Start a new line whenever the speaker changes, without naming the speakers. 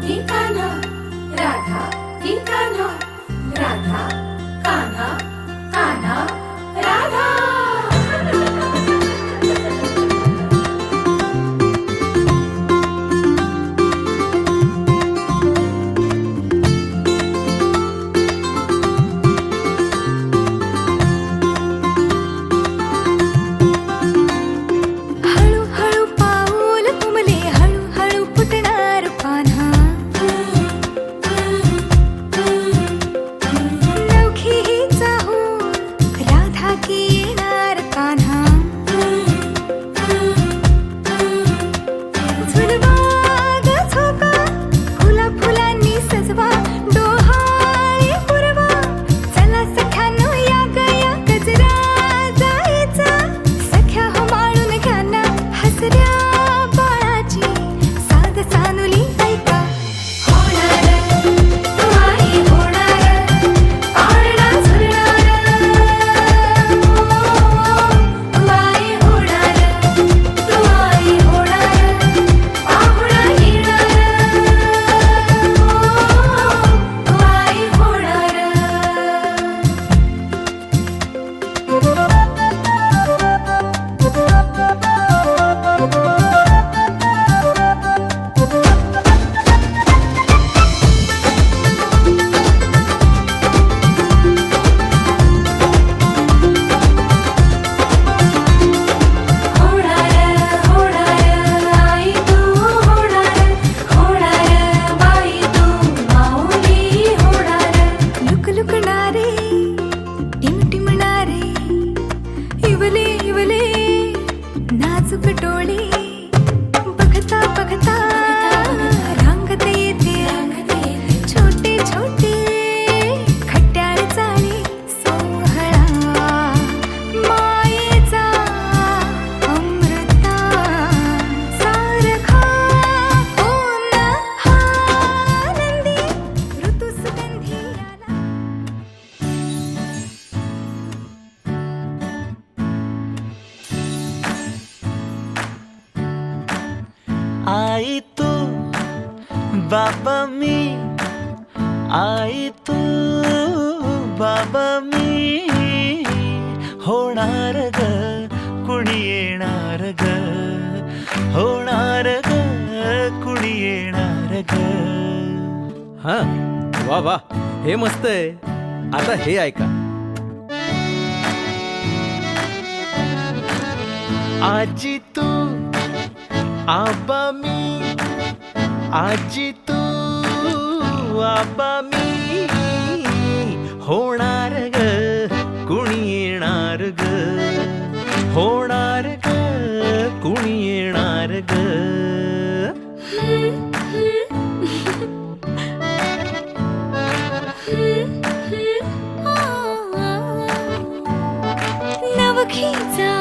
की कान्हा, राधा की कान्हा, राधा कान्हा, कान्हा राधा.
हळूहळू पाऊल तुमले हळूहळू फुटणार पान्हा. नवखी ही चाहूल राधा की येणार कान्हा. झुलवा ग झोका फुला फुलांनी सजवा डोहाळे पुरवा. चला सख्यानो या गया गजरा जायचा. सख्या हो माळून घ्या ना हसऱ्या बाळाची साध सानुली ऐका. होणार तू आई होणार पाळणा झुलणार. तू आई होणार तू आई होणार पाहुणा येणार. तू आई होणार. होणार होणार आई तू होणार. होणार बाई तू माऊली होणार. लुकलुकणारे टिमटिमणारे इवले इवले नाजूक डोळे. बघता बघता रंगत येते छोटे छोटे खट्याळ चाळे. सोहळा मायेचा अमृता सारखा होन हा आनंदी ऋतू सुगंधी आला.
आई तू बाबा मी, आई तू बाबा मी. होणार ग कुणी येणार ग. होणार ग कुणी येणार ग.
हा वा वा, हे मस्त आहे. आता हे ऐका.
आजी तू आबा मी, आजी तू आबा मी. होणार ग कुणी येणार ग. होणार ग कुणी येणार ग.
नवखीचा